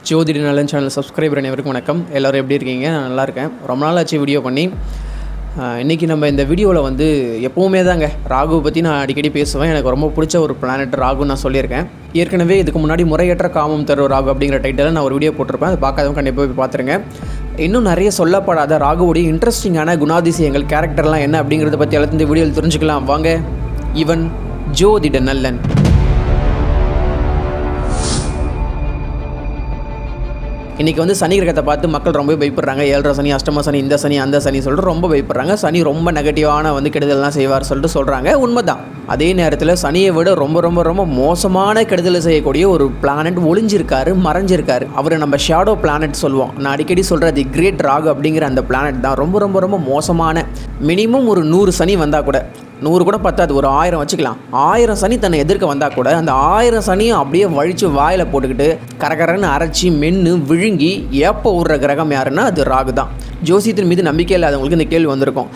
ஜோதிட நலன் channel subscriber அனைவருக்கும் வணக்கம். எல்லோரும் எப்படி இருக்கீங்க? நான் நல்லா இருக்கேன். ரொம்ப நாள் ஆச்சு வீடியோ பண்ணி. இன்றைக்கி நம்ம இந்த வீடியோவில் வந்து எப்போவுமே தாங்க ராகுவை பற்றி நான் அடிக்கடி பேசுவேன். எனக்கு ரொம்ப பிடிச்ச ஒரு பிளானட் ராகுன்னு நான் சொல்லியிருக்கேன். ஏற்கனவே இதுக்கு முன்னாடி முறையற்ற காமம் தரும் ராகு அப்படிங்கிற டைட்டில் நான் ஒரு வீடியோ போட்டிருப்பேன். அதை பார்க்காதவங்க கண்டிப்பாக போய் பார்த்துருங்க. இன்னும் நிறைய சொல்லப்படாத ராகுவுடைய இன்ட்ரெஸ்டிங்கான குணாதிசயங்கள், கேரக்டர்லாம் என்ன அப்படிங்கிறத பற்றி எல்லாத்தையும் இந்த வீடியோவில் தெரிஞ்சுக்கலாம் வாங்க. இவன் ஜோதிட நல்லன். இன்றைக்கி வந்து சனி கிரகத்தை பார்த்து மக்கள் ரொம்ப பயப்படுறாங்க. 7.5 சனி, அஷ்டம சனி, இந்த சனி அந்த சனி சொல்லிட்டு ரொம்ப பயப்படுறாங்க. சனி ரொம்ப நெகட்டிவான கெடுதல்லாம் செய்வார் சொல்லிட்டு சொல்கிறாங்க. உண்மைதான். அதே நேரத்தில் சனியை விட ரொம்ப ரொம்ப ரொம்ப மோசமான கெடுதலை செய்யக்கூடிய ஒரு பிளானட் ஒளிஞ்சிருக்காரு, மறைஞ்சிருக்காரு. அவரை நம்ம ஷேடோ பிளானட் சொல்லுவோம். நான் அடிக்கடி சொல்கிற தி கிரேட் ராகு அப்படிங்கிற அந்த பிளானட் தான் ரொம்ப ரொம்ப ரொம்ப மோசமான. மினிமம் ஒரு 100 சனி வந்தால் கூட, 100 கூட பத்தாது, ஒரு 1000 வச்சுக்கலாம். 1000 சனி தன்னை எதிர்க்க வந்தால் கூட அந்த 1000 சனியும் அப்படியே வழித்து வாயில் போட்டுக்கிட்டு கரகரன்னு அரைச்சி மென்று விழுங்கி ஏப்ப விடுற கிரகம் யாருன்னா அது ராகு தான். ஜோசியத்தின் மீது நம்பிக்கை இல்லாதவங்களுக்கு இந்த கேள்வி வந்திருக்கும்.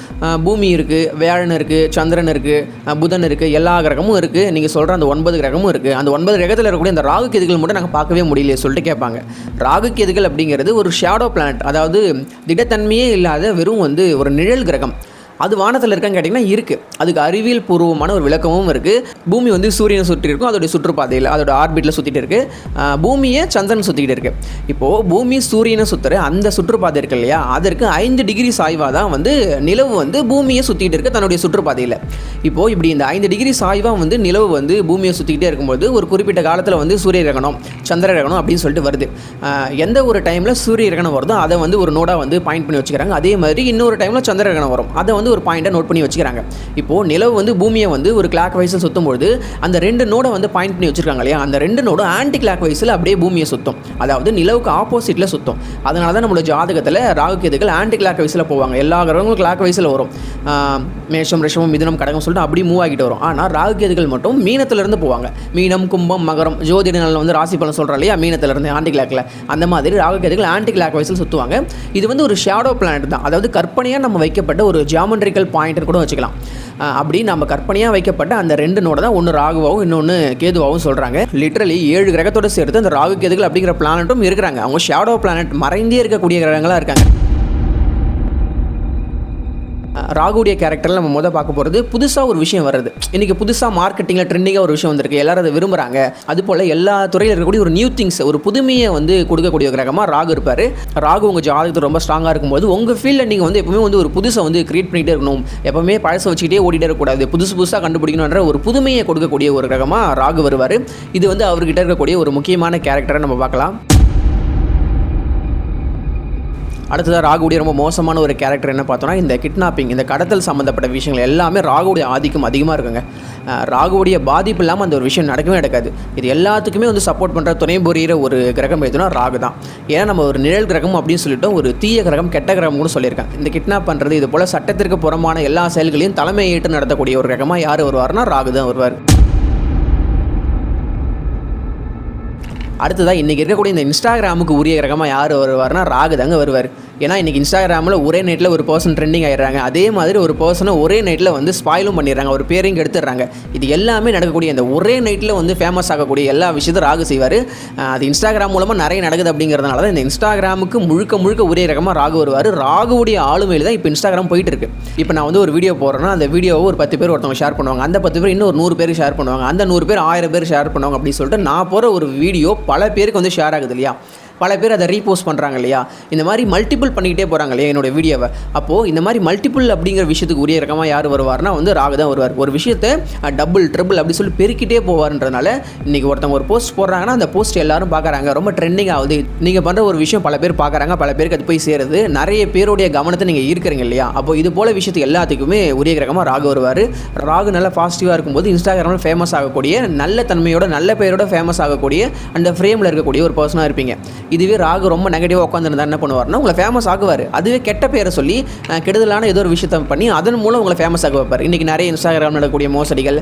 பூமி இருக்குது, வியாழன் இருக்குது, சந்திரன் இருக்குது, புதன் இருக்குது, எல்லா கிரகமும் இருக்குது. நீங்கள் சொல்கிற அந்த 9 கிரகமும் இருக்குது. அந்த 9 கிரகத்தில் இருக்கக்கூடிய அந்த ராகு கேதுகள் மட்டும் நாங்கள் பார்க்கவே முடியலையே சொல்லிட்டு கேட்பாங்க. ராகு கேதுகள் அப்படிங்கிறது ஒரு ஷேடோ பிளானட், அதாவது திடத்தன்மையே இல்லாத வெறும் ஒரு நிழல் கிரகம். அது வானத்தில் இருக்கான்னு கேட்டிங்கன்னா இருக்குது. அதுக்கு அறிவியல் பூர்வமான ஒரு விளக்கமும் இருக்குது. பூமி சூரியனை சுற்றி இருக்கும், அதோடைய சுற்றுப்பாதையில், அதோட ஆர்பிட்டில் சுற்றிட்டு இருக்குது. பூமியை சந்திரன் சுற்றிக்கிட்டு இருக்குது. இப்போது பூமி சூரியனை சுற்றுற அந்த சுற்றுப்பாதை இருக்குது இல்லையா, அதற்கு 5 டிகிரி சாய்வாக தான் நிலவு பூமியை சுற்றிக்கிட்டு இருக்குது தன்னுடைய சுற்றுப்பாதையில். இப்போது இப்படி இந்த 5 டிகிரி சாய்வாக நிலவு பூமியை சுற்றிக்கிட்டே இருக்கும்போது ஒரு குறிப்பிட்ட காலத்தில் சூரிய கிரகணம், சந்திர கிரகணம் அப்படின்னு சொல்லிட்டு வருது. எந்த ஒரு டைமில் சூரிய கிரகணம் வருதோ அதை ஒரு நோடாக பாயிண்ட் பண்ணி வச்சுக்கிறாங்க. அதே மாதிரி இன்னொரு டைமில் சந்திர கிரகணம் வரும், அதை ஒரு பாயிண்டை நோட் பண்ணி வச்சுக்கிறாங்க. இப்போது நிலவு பூமியை ஒரு கிளாக் வைஸில் சுற்றும்போது அந்த 2 நோடை பாயிண்ட் பண்ணி வச்சுருக்காங்க இல்லையா, அந்த 2 நோடும் ஆன்டி கிளாக் வைஸில் அப்படியே பூமியை சுற்றும், அதாவது நிலவுக்கு ஆப்போசிட்டில் சுற்றும். அதனால தான் நம்மளோட ஜாதகத்தில் ராகு கேதுகள் ஆன்டி கிளாக் வைஸில் போவாங்க. எல்லா கிரகங்களும் கிளாக் வைஸில் வரும். மேஷம், ரிஷபம், மிதுனம், கடகம் சொல்லிட்டு அப்படி மூவ் ஆகிட்டு வரும். ஆனால் ராகு கேதுகள் மட்டும் மீனத்திலிருந்து போவாங்க. மீனம், கும்பம், மகரம், ஜோதிட நாளில் ராசி பலன் சொல்கிறோம் இல்லையா, மீனத்திலிருந்து ஆன்டி கிளாக்கில், அந்த மாதிரி ராகு கேதுகள் ஆன்டி கிளாக் வைஸில் சுற்றுவாங்க. இது ஒரு ஷேடோ பிளானட் தான், அதாவது கற்பனையாக நம்ம வைக்கப்பட்ட ஒரு ஜியாமெட்ரிக்கல் பாயிண்ட் கூட வச்சுக்கலாம். அப்படி நம்ம கற்பனையாக வைக்கப்பட்ட அந்த 2 நோட தான் ஒன்று ராகுவாகவும் இன்னொன்று கேதுவாகவும் சொல்கிறாங்க. லிட்டரலி 7 கிரகத்தோடு சேர்த்து அந்த ராகு கேதுகள் அப்படிங்கிற பிளானட்டும் இருக்கிறாங்க. அவங்க ஷேடோ பிளானட், மறைந்தே இருக்கக்கூடிய கிரகங்களாக இருக்காங்க. ராகுடைய கேரக்டரில் நம்ம பார்க்க போகிறது புதுசாக ஒரு விஷயம் வருது. இன்றைக்கி புதுசாக மார்க்கெட்டிங்கில் ட்ரெண்டிங்காக ஒரு விஷயம் வந்திருக்கு, எல்லாரும் அதை விரும்புகிறாங்க. அதுபோல் எல்லா துறையில் இருக்கக்கூடிய ஒரு நியூ திங்ஸ், ஒரு புதுமையை கொடுக்கக்கூடிய கிரகமாக ராகு இருப்பார். ராகு உங்கள் ஜாதகத்தில் ரொம்ப ஸ்ட்ராங்காக இருக்கும்போது உங்கள் ஃபீல்டில் நீங்கள் எப்பவுமே ஒரு புதுசை கிரியேட் பண்ணிகிட்டே இருக்கணும். எப்பவுமே பழசை வச்சுக்கிட்டே ஓடிட்டே இருக்கக்கூடாது, புதுசாக கண்டுபிடிக்கணுன்ற ஒரு புதுமையை கொடுக்கக்கூடிய ஒரு கிரகமாக ராகு வருவார். இது அவர்கிட்ட இருக்கக்கூடிய ஒரு முக்கியமான கேரக்டரை நம்ம பார்க்கலாம். அடுத்ததாக ராகுடைய ரொம்ப மோசமான ஒரு கேரக்டர் என்ன பார்த்தோன்னா, இந்த கிட்னாப்பிங், இந்த கடத்தல் சம்மந்தப்பட்ட விஷயங்கள் எல்லாமே ராகுடைய ஆதிக்கம் அதிகமாக இருக்குங்க. ராகுடைய பாதிப்பு இல்லாமல் அந்த ஒரு விஷயம் நடக்கவே நடக்காது. இது எல்லாத்துக்குமே சப்போர்ட் பண்ணுற, துணை புரிகிற ஒரு கிரகம் எதுனா ராகு தான். ஏன்னா நம்ம ஒரு நிழல் கிரகம் அப்படின்னு சொல்லிட்டோம், ஒரு தீய கிரகம், கெட்ட கிரகம் கூட சொல்லியிருக்கேன். இந்த கிட்னாப் பண்ணுறது, இது போல் சட்டத்திற்கு புறமான எல்லா செயல்களையும் தலைமை ஏற்று நடத்தக்கூடிய ஒரு கிரகமாக யார் வருவார்னா ராகு தான் வருவார். அடுத்ததாக இன்றைக்கி இருக்கக்கூடிய இந்த இன்ஸ்டாகிராமுக்கு உரிய கிரகமாக யார் வருவார்னா ராகு தாங்க வருவார். ஏன்னா இன்றைக்கி இன்ஸ்டாகிராமில் ஒரே நைட்டில் ஒரு பர்சன் ட்ரெண்டிங் ஆகிடுறாங்க. அதே மாதிரி ஒரு பர்சனை ஒரே நைட்டில் ஸ்பாயிலும் பண்ணிடுறாங்க, ஒரு பேரையும் எடுத்துடுறாங்க. இது எல்லாமே நடக்கக்கூடிய இந்த ஒரே நைட்டில் ஃபேமஸ் ஆகக்கூடிய எல்லா விஷயத்தையும் ராகு செய்வார். அது இன்ஸ்டாகிராம் மூலமாக நிறைய நடக்குது. அப்படிங்கிறதுனால தான் இந்த இன்ஸ்டாகிராமுக்கு முழுக்க ஒரே ரகமாக ராகு வருவார். ராகுவுடைய ஆளுமையில் தான் இப்போ இன்ஸ்டாகிராம் போயிட்டு இருக்கு. இப்போ நான் ஒரு வீடியோ போடுறேன்னா அந்த வீடியோவை ஒரு 10 பேர் ஒருத்தவங்க ஷேர் பண்ணுவாங்க, அந்த 10 பேர் இன்னொரு 100 பேருக்கு ஷேர் பண்ணுவாங்க, அந்த 100 பேர் 1000 பேர் ஷேர் பண்ணுவாங்க. அப்படின்னு சொல்லிட்டு நான் போகிற ஒரு வீடியோ பல பேருக்கு ஷேர் ஆகுது இல்லையா, பல பேர் அதை ரீபோஸ்ட் பண்ணுறாங்க இல்லையா, இந்த மாதிரி மல்டிபிள் பண்ணிக்கிட்டே போகிறாங்க இல்லையா என்னோடய வீடியோவை. அப்போது இந்த மாதிரி மல்டிபிள் அப்படிங்கிற விஷயத்துக்கு உரிய ரகமாக யார் வருவார்னா ராகு தான் வருவார். ஒரு விஷயத்தை டபுள் ட்ரிபிள் அப்படி சொல்லி பெருக்கிட்டே போவார்ன்றதுனால இன்றைக்கி ஒருத்தவங்க ஒரு போஸ்ட் போடுறாங்கன்னா அந்த போஸ்ட் எல்லாரும் பார்க்குறாங்க, ரொம்ப ட்ரெண்டிங் ஆகுது. நீங்கள் பண்ணுற ஒரு விஷயம் பல பேர் பார்க்குறாங்க, பல பேருக்கு அது போய் சேருது, நிறைய பேருடைய கவனத்தை நீங்கள் ஈர்க்கிறீங்க இல்லையா. அப்போது இது போல் விஷயத்துக்கு எல்லாத்துக்குமே உரிய கிரகமாக ராகு வருவார். ராகு நல்லா பாசிட்டிவாக இருக்கும்போது இன்ஸ்டாகிராமில் ஃபேமஸ் ஆகக்கூடிய, நல்ல தன்மையோட நல்ல பேரோட ஃபேமஸ் ஆகக்கூடிய அந்த ஃப்ரேமில் இருக்கக்கூடிய ஒரு பர்சனாக இருப்பீங்க. இதுவே ராகு ரொம்ப நெகட்டிவாக உட்காந்துருந்தா என்ன பண்ணுவார்னா உங்களை ஃபேமஸ் ஆகுவார். அதுவே கெட்ட பேரை சொல்லி கெடுதலான ஏதோ ஒரு விஷயத்தை பண்ணி அதன் மூலம் உங்களை ஃபேமஸ் ஆக வைப்பார். இன்றைக்கி நிறைய இன்ஸ்டாகிராம் நடக்கக்கூடிய மோசடிகள்,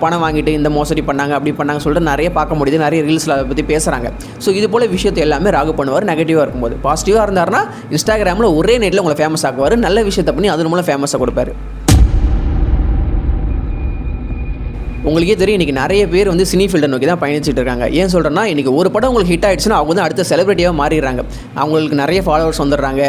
பணம் வாங்கிட்டு இந்த மோசடி பண்ணாங்க அப்படி பண்ணாங்க சொல்லிட்டு நிறைய பார்க்க முடியுது, நிறைய ரீல்ஸில் அதை பற்றி பேசுகிறாங்க. ஸோ இது போல் விஷயத்தை எல்லாமே ராகு பண்ணுவார் நெகட்டிவாக இருக்கும்போது. பாசிட்டிவாக இருந்தார்னா இன்ஸ்டாகிராமில் ஒரே நைட்டில் உங்களை ஃபேமஸ் ஆகுவார், நல்ல விஷயத்தை பண்ணி அதன் மூலம் ஃபேமஸாக கொடுப்பார். உங்களுக்கே தெரியும் இன்றைக்கி நிறைய பேர் வந்து சினி ஃபீல்டை நோக்கி தான் பயணிச்சுட்டு இருக்காங்க. ஏன் சொல்கிறேன்னா இன்றைக்கி ஒரு படம் உங்களுக்கு ஹிட் ஆகிடுச்சுன்னா அவங்க வந்து அடுத்த செலிபிரிட்டியாக மாறிடுறாங்க. அவங்களுக்கு நிறைய ஃபாலோவர்ஸ் வந்துடுறாங்க.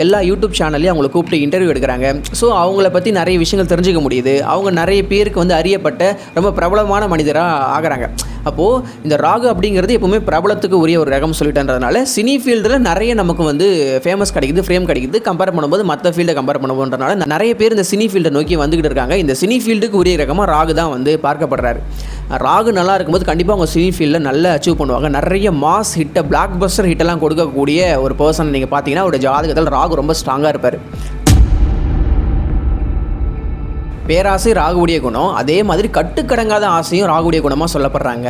எல்லா யூடியூப் சேனல்லையும் அவங்களை கூப்பிட்டு இன்டர்வியூ எடுக்கிறாங்க. ஸோ அவங்கள பற்றி நிறைய விஷயங்கள் தெரிஞ்சுக்க முடியுது. அவங்க நிறைய பேருக்கு வந்து அறியப்பட்ட ரொம்ப பிரபலமான மனிதராக ஆகிறாங்க. அப்போது இந்த ராகு அப்படிங்கிறது எப்பவுமே பிரபலத்துக்கு உரிய ஒரு ரகம் சொல்லிட்டேன்றதுனால சினி ஃபீல்டில் நிறைய நமக்கு வந்து ஃபேமஸ் கிடைக்குது, ஃப்ரேம் கிடைக்குது. கம்பேர் பண்ணும்போது மற்ற ஃபீல்டை கம்பேர் பண்ணுவோன்றனால நிறைய பேர் இந்த சினி ஃபீல்டை நோக்கி வந்துக்கிட்டு இருக்காங்க. இந்த சினி ஃபீல்டுக்கு உரிய ரகமாக ராகு தான் வந்து பார்க்கப்படுறாரு. ராகு நல்லா இருக்கும்போது கண்டிப்பாக அவங்க சினி ஃபீல்டில் நல்லா அச்சீவ் பண்ணுவாங்க. நிறைய மாஸ் ஹிட்டை, பிளாக் பஸ்டர் ஹிட்டெல்லாம் கொடுக்கக்கூடிய ஒரு பர்சன் நீங்கள் பார்த்தீங்கன்னா அவருடைய ஜாதகத்தில் ராகு ரொம்ப ஸ்ட்ராங்காக இருப்பார். பேராசை ராகுடைய குணம், அதே மாதிரி கட்டுக்கடங்காத ஆசையும் ராகுடைய குணமாக சொல்லப்படுறாங்க.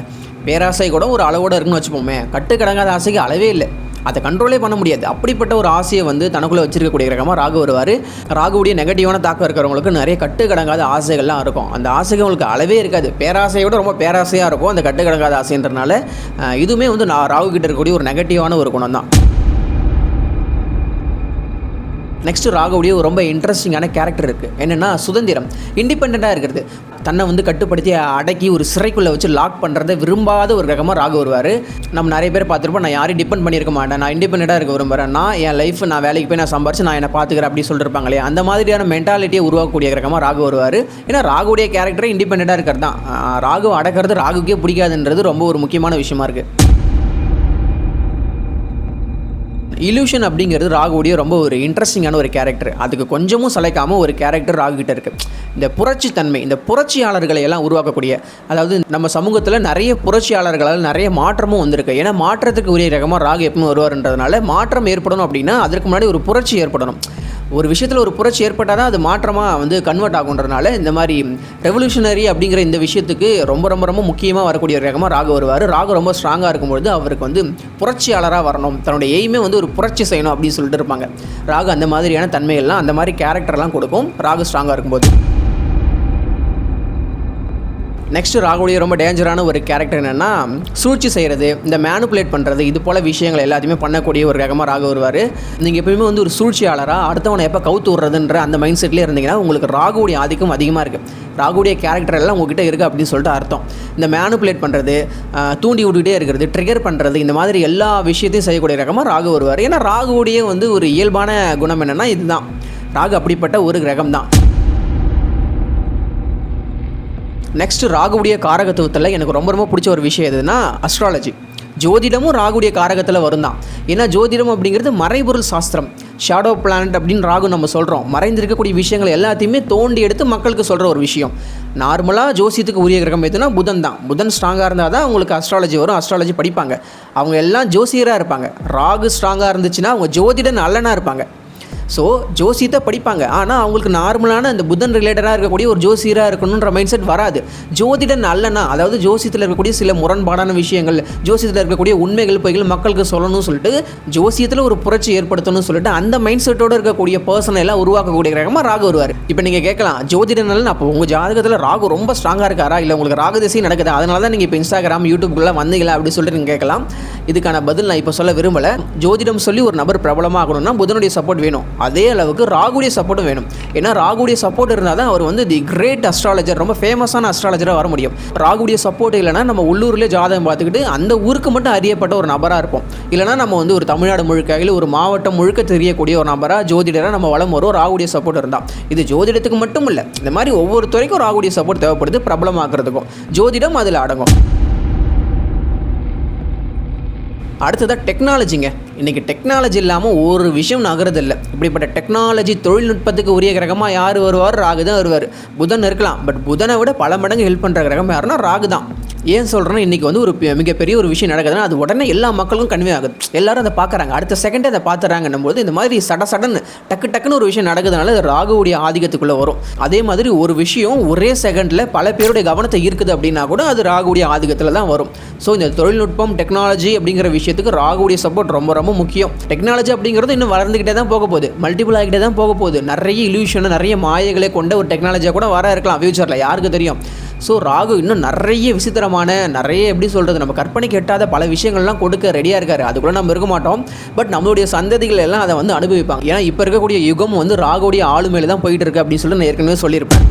பேராசை கூட ஒரு அளவோடு இருக்குன்னு வச்சுப்போமே, கட்டுக்கடங்காத ஆசைக்கு அளவே இல்லை, அதை கண்ட்ரோலே பண்ண முடியாது. அப்படிப்பட்ட ஒரு ஆசையை வந்து தனக்குள்ளே வச்சிருக்கக்கூடிய கிரகமாக ராகு வருவார். ராகுடைய நெகட்டிவான தாக்கம் இருக்கிறவங்களுக்கு நிறைய கட்டுக்கடங்காத ஆசைகள்லாம் இருக்கும். அந்த ஆசைகள் உங்களுக்கு அளவே இருக்காது. பேராசையோட ரொம்ப பேராசையாக இருக்கும் அந்த கட்டுக்கடங்காத ஆசைன்றனால. இதுவுமே வந்து ராகு கிட்ட இருக்கக்கூடிய ஒரு நெகட்டிவான ஒரு குணம் தான். நெக்ஸ்ட்டு ராகுடைய ஒரு ரொம்ப இன்ட்ரெஸ்டிங்கான கேரக்டர் இருக்குது. என்னென்னா சுதந்திரம், இண்டிபெண்ட்டாக இருக்கிறது. தன்னை வந்து கட்டுப்படுத்தி அடக்கி ஒரு சிறைக்குள்ளே வச்சு லாக் பண்ணுறதை விரும்பாத ஒரு ரகமாக ராகு வருவார். நம்ம நிறைய பேர் பார்த்துருப்போம், நான் யாரையும் டிபெண்ட் பண்ணியிருக்க மாட்டேன், நான் இண்டிபெண்ட்டாக இருக்க விரும்புகிறேன், நான் என் லைஃப் நான் வேலைக்கு போய் நான் சம்பாரிச்சு நான் என்னை பார்த்துக்கிறேன் அப்படி சொல்லியிருப்பாங்க இல்லையா. அந்த மாதிரியான மென்டாலிட்டியை உருவாக்கக்கூடிய ரகமாக ராகு வருவார். ஏன்னா ராகுடைய கேரக்டரை இண்டிபெண்ட்டாக இருக்கிறது தான். ராகு அடக்கிறது ராகுக்கே பிடிக்காதுன்றது ரொம்ப ஒரு முக்கியமான விஷயமா இருக்குது. இல்யூஷன் அப்படிங்கிறது ராகுடைய ரொம்ப ஒரு இன்ட்ரெஸ்டிங்கான ஒரு கேரக்டர். அதுக்கு கொஞ்சமும் சளைக்காமல் ஒரு கேரக்டர் ராகுகிட்ட இருக்குது. இந்த புரட்சித்தன்மை, இந்த புரட்சியாளர்களை எல்லாம் உருவாக்கக்கூடிய, அதாவது நம்ம சமூகத்தில் நிறைய புரட்சியாளர்களால் நிறைய மாற்றமும் வந்திருக்கு. ஏன்னா மாற்றத்துக்கு உரிய ரகமாக ராகு எப்பவும் வருவார்ன்றதுனால மாற்றம் ஏற்படணும் அப்படின்னா அதற்கு முன்னாடி ஒரு புரட்சி ஏற்படணும். ஒரு விஷயத்தில் ஒரு புரட்சி ஏற்பட்டால் தான் அது மாற்றமாக வந்து கன்வெர்ட் ஆகுன்றதுனால இந்த மாதிரி ரெவல்யூஷனரி அப்படிங்கிற இந்த விஷயத்துக்கு ரொம்ப ரொம்ப ரொம்ப முக்கியமாக வரக்கூடிய ரகமாக ராகு வருவார். ராகு ரொம்ப ஸ்ட்ராங்காக இருக்கும்பொழுது அவருக்கு வந்து புரட்சியாளராக வரணும், தன்னுடைய எய்மே வந்து ஒரு புரட்சி செய்யணும் அப்படின்னு சொல்லிட்டு இருப்பாங்க. ராகு அந்த மாதிரியான தன்மைகள்லாம் அந்த மாதிரி கேரக்டர்லாம் கொடுக்கும் ராகு ஸ்ட்ராங்காக இருக்கும்போது. நெக்ஸ்ட்டு ராகுடைய ரொம்ப டேஞ்சரான ஒரு கேரக்டர் என்னென்னா சூழ்ச்சி செய்கிறது, இந்த மேனுப்புலேட் பண்ணுறது, இது போல் விஷயங்கள் எல்லாத்தையுமே பண்ணக்கூடிய ஒரு ரகமாக ராகு வருவார். நீங்கள் எப்போயுமே வந்து ஒரு சூழ்ச்சியாளராக அடுத்தவனை எப்போ கவுத்து விட்றதுன்ற அந்த மைண்ட் செட்லேயே இருந்தீங்கன்னா உங்களுக்கு ராகுடைய ஆதிக்கம் அதிகமாக இருக்குது. ராகுடைய கேரக்டர் எல்லாம் உங்ககிட்ட இருக்குது அப்படின்னு சொல்லிட்டு அர்த்தம். இந்த மேனுப்புலேட் பண்ணுறது, தூண்டி விட்டுக்கிட்டே இருக்கிறது, ட்ரிகர் பண்ணுறது, இந்த மாதிரி எல்லா விஷயத்தையும் செய்யக்கூடிய ரகமாக ராகு வருவார். ஏன்னா ராகுடைய வந்து ஒரு இயல்பான குணம் என்னென்னா இதுதான். ராகு அப்படிப்பட்ட ஒரு கிரகம் தான். நெக்ஸ்ட் ராகுடைய காரகத்துவத்தில் எனக்கு ரொம்ப ரொம்ப பிடிச்ச ஒரு விஷயம் எதுனா அஸ்ட்ராலஜி. ஜோதிடமும் ராகுடைய காரகத்தில் வரும் தான். ஏன்னா ஜோதிடம் அப்படிங்கிறது மறைபொருள் சாஸ்திரம், ஷேடோ பிளானட் அப்படின்னு ராகு நம்ம சொல்கிறோம். மறைந்திருக்கக்கூடிய விஷயங்கள் எல்லாத்தையுமே தோண்டி எடுத்து மக்களுக்கு சொல்கிற ஒரு விஷயம். நார்மலாக ஜோசியத்துக்கு உரிய கிரகம் எதுனா புதன் தான். புதன் ஸ்ட்ராங்காக இருந்தால் தான் அவங்களுக்கு அஸ்ட்ராலஜி வரும், அஸ்ட்ராலஜி படிப்பாங்க. அவங்க எல்லாம் ஜோசியராக இருப்பாங்க. ராகு ஸ்ட்ராங்காக இருந்துச்சுன்னா அவங்க ஜோதிட நல்லனாக இருப்பாங்க. ஸோ ஜோசியத்தை படிப்பாங்க, ஆனால் அவங்களுக்கு நார்மலான அந்த புதன் ரிலேட்டடாக இருக்கக்கூடிய ஒரு ஜோசியராக இருக்கணுன்ற மைண்ட் செட் வராது. ஜோதிடன் அல்லனா, அதாவது ஜோசியத்தில் இருக்கக்கூடிய சில முரண்பாடான விஷயங்கள், ஜோசியத்தில் இருக்கக்கூடிய உண்மைகள் பொய்கள் மக்களுக்கு சொல்லணும்னு சொல்லிட்டு, ஜோசியத்தில் ஒரு புரட்சி ஏற்படுத்தணும்னு சொல்லிட்டு அந்த மைண்ட் செட்டோடு இருக்கக்கூடிய பர்சனை எல்லாம் உருவாக்கக்கூடிய ரகமாக ராகு வருவார். இப்போ நீங்கள் கேட்கலாம், ஜோதிடன் அல்லன் அப்போ உங்கள் ஜாதகத்தில் ராகு ரொம்ப ஸ்ட்ராங்காக இருக்காரா, இல்லை உங்களுக்கு ராகு திசை நடக்குது அதனால தான் நீங்கள் இப்போ இன்ஸ்டாகிராம் யூடியூப்குள்ளே வந்தீங்களா அப்படி சொல்லிட்டு நீங்கள் கேட்கலாம். இதுக்கான பதில் நான் இப்போ சொல்ல விரும்பலை. ஜோதிடம் சொல்லி ஒரு நபர் பிரபலமாகணும்னா புதனுடைய சப்போர்ட் வேணும், அதே அளவுக்கு ராகுடைய சப்போர்ட்டும் வேணும். ஏன்னா ராகுடைய சப்போர்ட் இருந்தால் தான் அவர் வந்து தி கிரேட் அஸ்ட்ராலஜர், ரொம்ப ஃபேமஸான அஸ்ட்ராலஜராக வர முடியும். ராகுடைய சப்போர்ட் இல்லைனா நம்ம உள்ளூர்லேயே ஜாதகம் பார்த்துக்கிட்டு அந்த ஊருக்கு மட்டும் அறியப்பட்ட ஒரு நபராக இருப்போம். இல்லைனா நம்ம வந்து ஒரு தமிழ்நாடு முழுக்க இல்லை ஒரு மாவட்டம் முழுக்க தெரியக்கூடிய ஒரு நபராக ஜோதிடராக நம்ம வளம் வரும் ராகுடைய சப்போர்ட் இருந்தால். இது ஜோதிடத்துக்கு மட்டும் இல்லை, இந்த மாதிரி ஒவ்வொரு துறைக்கும் ராகுடைய சப்போர்ட் தேவைப்படுது பிரபலமாக்குறதுக்கும். ஜோதிடம் அதில் அடங்கும். அடுத்ததாக டெக்னாலஜிங்க. இன்றைக்கி டெக்னாலஜி இல்லாமல் ஒரு விஷயம் நகரதில்லை. இப்படிப்பட்ட டெக்னாலஜி தொழில்நுட்பத்துக்கு உரிய கிரகமாக யார் வருவார்? ராகு தான் வருவார். புதன் இருக்கலாம், பட் புதனை விட பல மடங்கு ஹெல்ப் பண்ணுற கிரகம் யாருன்னா ராகு தான். ஏன் சொல்கிறேன்னா இன்றைக்கி வந்து ஒரு மிகப்பெரிய ஒரு விஷயம் நடக்குதுன்னா அது உடனே எல்லா மக்களுக்கும் கன்வே ஆகுது. எல்லோரும் அதை பார்க்குறாங்க, அடுத்த செகண்டே அதை பார்த்துறாங்கன்னும் போது இந்த மாதிரி சடன்னு டக்குன்னு ஒரு விஷயம் நடக்குதுனால அது ராகுவுடைய ஆதிக்கத்துக்குள்ளே வரும். அதே மாதிரி ஒரு விஷயம் ஒரே செகண்டில் பல பேருடைய கவனத்தை ஈர்க்குது அப்படின்னா கூட அது ராகுவுடைய ஆதிக்கத்தில் தான் வரும். ஸோ இந்த தொழில்நுட்பம் டெக்னாலஜி அப்படிங்கிற விஷயத்துக்கு ராகுவுடைய சப்போர்ட் ரொம்ப ரொம்ப முக்கியம். டெக்னாலஜி அப்படிங்கிறது இன்னும் வளர்ந்துக்கிட்டே தான் போக போகுது, மல்டிபிள் ஆகிட்டே தான் போக போகுது. நிறைய இல்யூஷன், நிறைய மாயைகளை கொண்ட ஒரு டெக்னாலஜியாக கூட வர இருக்கலாம் ஃபியூச்சரில், யாருக்கு தெரியும். ஸோ ராகு இன்னும் நிறைய விசித்திரமான, நிறைய எப்படி சொல்கிறது, நம்ம கற்பனைக்கு எட்டாத பல விஷயங்கள்லாம் கொடுக்க ரெடியாக இருக்காரு. அதுக்குள்ளே நம்ம இருக்க மாட்டோம், பட் நம்மளுடைய சந்ததிகள் எல்லாம் அதை வந்து அனுபவிப்பாங்க. ஏன்னா இப்போ இருக்கக்கூடிய யுகம் வந்து ராகுடைய ஆளுமையில தான் போயிட்டு இருக்கு அப்படின்னு சொல்லி நான் ஏற்கனவே சொல்லியிருப்பேன்.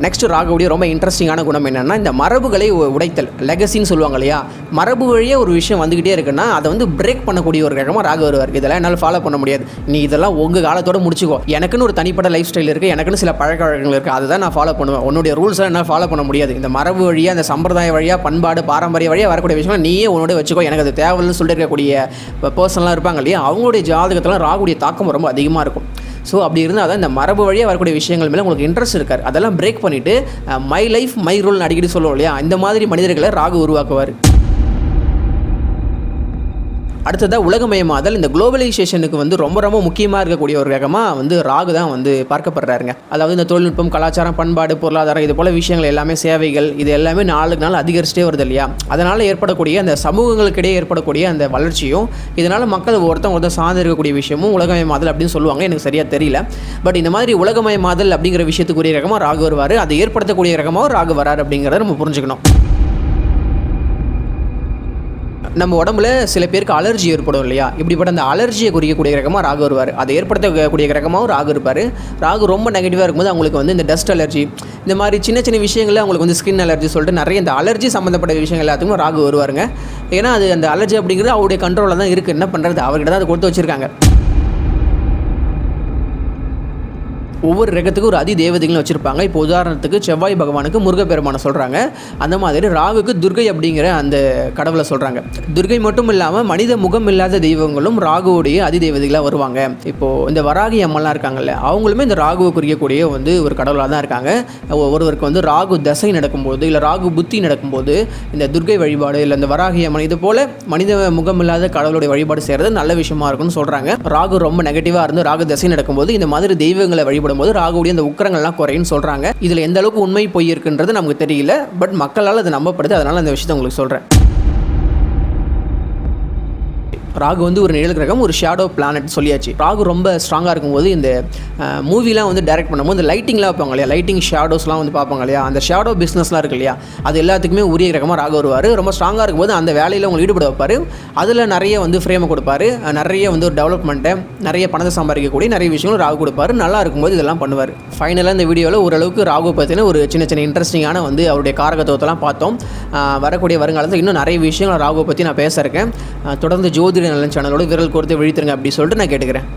நெக்ஸ்ட் ராகுவுடைய ரொம்ப இன்ட்ரெஸ்டிங்கான குணம் என்னென்னா இந்த மரபுகளை உடைத்தல், லெகசின்னு சொல்லுவாங்க இல்லையா. மரபு வழியே ஒரு விஷயம் வந்துக்கிட்டே இருக்குன்னா அதை வந்து பிரேக் பண்ணக்கூடிய ஒரு கிரகமாக ராகு வருவார். இதெல்லாம் என்னால் ஃபாலோ பண்ண முடியாது, நீ இதெல்லாம் உங்கள் காலத்தோடு முடிச்சுக்கோ, எனக்குன்னு ஒரு தனிப்பட்ட லைஃப் ஸ்டைல் இருக்குது, எனக்குன்னு சில பழக்க வழக்கங்கள் இருக்குது, அதை தான் நான் ஃபாலோ பண்ணுவேன், உன்னுடைய ரூல்ஸை என்னால் ஃபாலோ பண்ண முடியாது. இந்த மரபு வழியாக, அந்த சம்பிரதாய வழியாக, பண்பாடு பாரம்பரிய வழியாக வரக்கூடிய விஷயங்கள் நீயே உன்னோட வச்சுக்கோ, எனக்கு அது தேவைன்னு சொல்லிட்டு இருக்கக்கூடிய பர்சன்லாம் இருப்பாங்க இல்லையா, அவங்களுடைய ஜாதகத்தெல்லாம் ராகுடைய தாக்கம் ரொம்ப அதிகமாக இருக்கும். ஸோ அப்படி இருந்தால் தான் இந்த மரபு வழியாக வரக்கூடிய விஷயங்கள் மேலே உங்களுக்கு இன்ட்ரெஸ்ட் இருக்கார், அதெல்லாம் பிரேக் பண்ணிவிட்டு மை லைஃப் மை ரூல்னு அடிக்கடி சொல்லுவோம் இல்லையா, இந்த மாதிரி மனிதர்களை ராகு உருவாக்குவார். அடுத்ததாக உலகமயமாதல், இந்த குளோபலைசேஷனுக்கு வந்து ரொம்ப ரொம்ப முக்கியமாக இருக்கக்கூடிய ஒரு கிரகமாக வந்து ராகு தான் வந்து பார்க்கப்படுறாருங்க. அதாவது இந்த தொழில்நுட்பம், கலாச்சாரம், பண்பாடு, பொருளாதாரம், இது போல் விஷயங்கள் எல்லாமே, சேவைகள், இது எல்லாமே நாளுக்கு நாள் அதிகரிச்சிட்டே வருது இல்லையா. அதனால் ஏற்படக்கூடிய அந்த சமூகங்களுக்கிடையே ஏற்படக்கூடிய அந்த வளர்ச்சியும், இதனால் மக்கள் ஒருத்தர் சார்ந்து இருக்கக்கூடிய விஷயமும் உலகமயமாதல் அப்படின்னு சொல்லுவாங்க. எனக்கு சரியாக தெரியல. பட் இந்த மாதிரி உலகமயமாதல் அப்படிங்கிற விஷயத்துக்குரிய கிரகமாக ராகு வருவார், அதை ஏற்படுத்தக்கூடிய கிரகமாக ராகு வரார் அப்படிங்கிறத நம்ம புரிஞ்சுக்கணும். நம்ம உடம்புல சில பேருக்கு அலர்ஜி ஏற்படும் இல்லையா, இப்படிப்பட்ட அந்த அலர்ஜியை குறிக்கக்கூடிய கிரகமாக ராகு வருவார், அதை ஏற்படுத்தக்கூடிய கிரகமாகவும் ராகு இருப்பார். ராகு ரொம்ப நெகட்டிவாக இருக்கும்போது அவங்களுக்கு வந்து இந்த டஸ்ட் அலர்ஜி, இந்த மாதிரி சின்ன சின்ன விஷயங்களில் அவங்களுக்கு வந்து ஸ்கின் அலர்ஜி சொல்லிட்டு நிறைய இந்த அலர்ஜி சம்மந்தப்பட்ட விஷயங்கள் எல்லாத்துக்கும் ராகு வருவாருங்க. ஏன்னா அது அந்த அலர்ஜி அப்படிங்கிறது அவருடைய கண்ட்ரோலில் தான் இருக்குது, என்ன பண்ணுறது, அவர்கிட்ட தான் அதை கொடுத்து வச்சுருக்காங்க. ஒவ்வொரு கிரகத்துக்கும் ஒரு அதி தேவதைகளும் வச்சுருப்பாங்க. இப்போ உதாரணத்துக்கு செவ்வாய் பகவானுக்கு முருகப்பெருமானை சொல்கிறாங்க, அந்த மாதிரி ராகுக்கு துர்கை அப்படிங்கிற அந்த கடவுளை சொல்கிறாங்க. துர்கை மட்டும் இல்லாமல் மனித முகம் இல்லாத தெய்வங்களும் ராகுவுடைய அதி தேவதைகளாக வருவாங்க. இப்போது இந்த வராகி அம்மன்லாம் இருக்காங்கல்ல, அவங்களுமே இந்த ராகுவை குறிக்கக்கூடிய வந்து ஒரு கடவுளாக தான் இருக்காங்க. ஒருவருக்கு வந்து ராகு தசை நடக்கும்போது, இல்லை ராகு புத்தி நடக்கும்போது இந்த துர்கை வழிபாடு, இல்லை இந்த வராகி அம்மன், இது போல் மனித முகம் இல்லாத கடவுளுடைய வழிபாடு செய்கிறது நல்ல விஷயமா இருக்குன்னு சொல்கிறாங்க. ராகு ரொம்ப நெகட்டிவாக இருந்து ராகு தசை நடக்கும்போது இந்த மாதிரி தெய்வங்களை வழிபடும் போது ராகுடைய அந்த உக்கிரங்கள்லாம் குறையும் சொல்றாங்க. இதுல எந்த அளவுக்கு உண்மை பொய் இருக்குன்றது நமக்கு தெரியல, பட் மக்களால் அது நம்பப்படுது. அதனால அந்த விஷயத்தை உங்களுக்கு சொல்றேன். ராகு வந்து ஒரு நிழல் கிரகம், ஒரு ஷேடோ பிளானட் சொல்லியாச்சு. ராகு ரொம்ப ஸ்ட்ராங்காக இருக்கும்போது இந்த மூவிலாம் வந்து டைரக்ட் பண்ணும்போது இந்த லைட்டிங்லாம் வைப்பாங்க இல்லையா, லைட்டிங் ஷேடோஸ்லாம் வந்து பார்ப்பாங்க இல்லையா, அந்த ஷேடோ பிஸ்னஸ்லாம் இருக்கு இல்லையா, அது எல்லாத்துக்குமே உரிய கிரகமாக ராகு வருவார். ரொம்ப ஸ்ட்ராங்காக இருக்கும்போது அந்த வேலையில் உங்களுக்கு ஈடுபட வைப்பார். அதில் நிறைய வந்து ஃப்ரேமை கொடுப்பாரு, நிறைய வந்து ஒரு டெவலப்மெண்ட்டை, நிறைய பணத்தை சம்பாதிக்கக்கூடிய நிறைய விஷயங்களும் ராகு கொடுப்பாரு. நல்லா இருக்கும்போது இதெல்லாம் பண்ணுவார். ஃபைனலாக இந்த வீடியோவில் ஓரளவுக்கு ராகு பற்றின ஒரு சின்ன சின்ன இன்ட்ரெஸ்டிங்கான வந்து அவருடைய காரகத்துவத்தெல்லாம் பார்த்தோம். வரக்கூடிய வருங்காலத்தில் இன்னும் நிறைய விஷயங்கள் ராகுவை பற்றி நான் பேச இருக்கேன். தொடர்ந்து ஜோதிட நலன் சேனலோட விரல் கோர்த்து விழித்துருங்க அப்படி சொல்லிட்டு நான் கேட்டுக்கிறேன்.